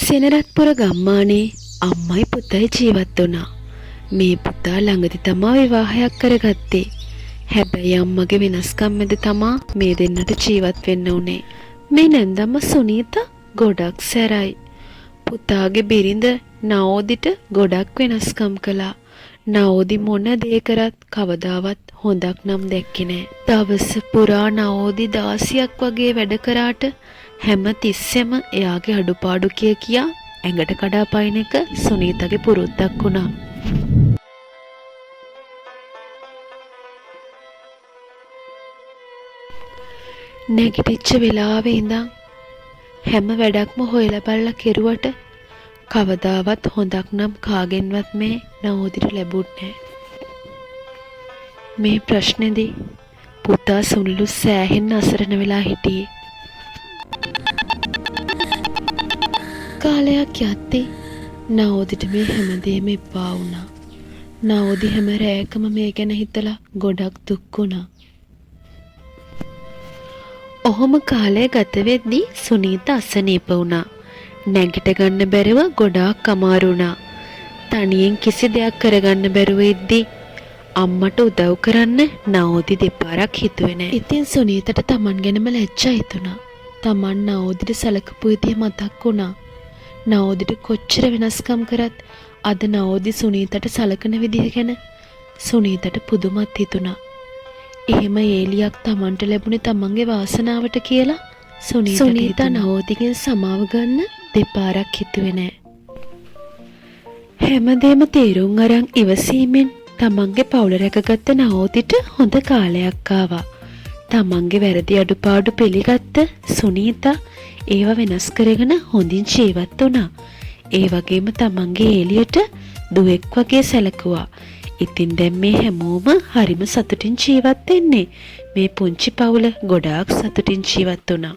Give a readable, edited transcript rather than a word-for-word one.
සෙනරත්පුර ගම්මානේ අම්මයි පුතයි ජීවත් වුණා. මේ පුතා ළඟදි තමා විවාහයක් කරගත්තේ. හැබැයි අම්මගේ වෙනස්කම් මැද තමා මේ දෙන්නට ජීවත් වෙන්න උනේ. මේ නැන්දම්ම සුනීතා ගොඩක් සැරයි. පුතාගේ බිරිඳ නවෝදිට ගොඩක් වෙනස්කම් කළා. නවෝදි මොන දේ කරත් කවදාවත් හොඳක් නම් දැක්කේ නෑ. දවස පුරා නවෝදි දාසියක් වගේ වැඩ කරාට හැම තිස්සෙම එයාගේ අඩුපාඩු කියා ඇඟට කඩා පයින් එක සුනීතගේ පුරුද්දක් වුණා. නැගිටිච්ච වෙලාවේ ඉඳන් හැම වැඩක්ම හොයලා බලලා කෙරුවට කවදාවත් හොඳක් නම් කාගෙන්වත් මේ නවෝදිට ලැබුණේ නැහැ. මේ ප්‍රශ්නේදී පුතා සුනිලු සෑහෙන්න අසරණ වෙලා හිටියේ. කාලයක් යද්දී නවෝදිට මේ හැමදේම එපා වුණා. නවෝදි හැම රැයකම මේ ගැන හිතලා ගොඩක් දුක් වුණා. ඔහොම කාලය ගත වෙද්දී සුනීත අසනීප වුණා. නැගිට ගන්න බැරුව ගොඩාක් අමාරු වුණා. තනියෙන් කිසි දෙයක් කරගන්න බැරුව ඉද්දී අම්මට උදව් කරන්න නවෝදි දෙපාරක් හිතුවේ නෑ. ඉතින් සුනීතට Taman ගැනම ලැජ්ජා හිතුණා. Taman නවෝදිට සැලකපු විදිය මතක් වුණා. නවෝදිට කොච්චර වෙනස්කම් කරත් අද නවෝදි සුනීතට සලකන විදිය ගැන සුනීතට පුදුමත් හිතුණා. එහෙම ඒලියක් Tamanට ලැබුණේ Tamanගේ වාසනාවට කියලා සුනීතා නවෝදිගෙන් සමාව ගන්න දෙපාරක් හිතුවේ නෑ. හැමදේම තේරුම් අරන් ඉවසීමෙන් තමන්ගේ පවුල රැකගත්ත නවෝදිට හොඳ කාලයක් ආවා. තමන්ගේ වැරදි අඩුපාඩු පිළිගත්ත සුනීතා ඒව වෙනස් කරගෙන හොඳින් ජීවත් වුණා. ඒ වගේම තමන්ගේ එළියට දුවෙක් වගේ සැලකුවා. ඉතින් දැන් මේ හැමෝම හරිම සතුටින් ජීවත් වෙන්නේ. මේ පුංචි පවුල ගොඩාක් සතුටින් ජීවත් වුණා.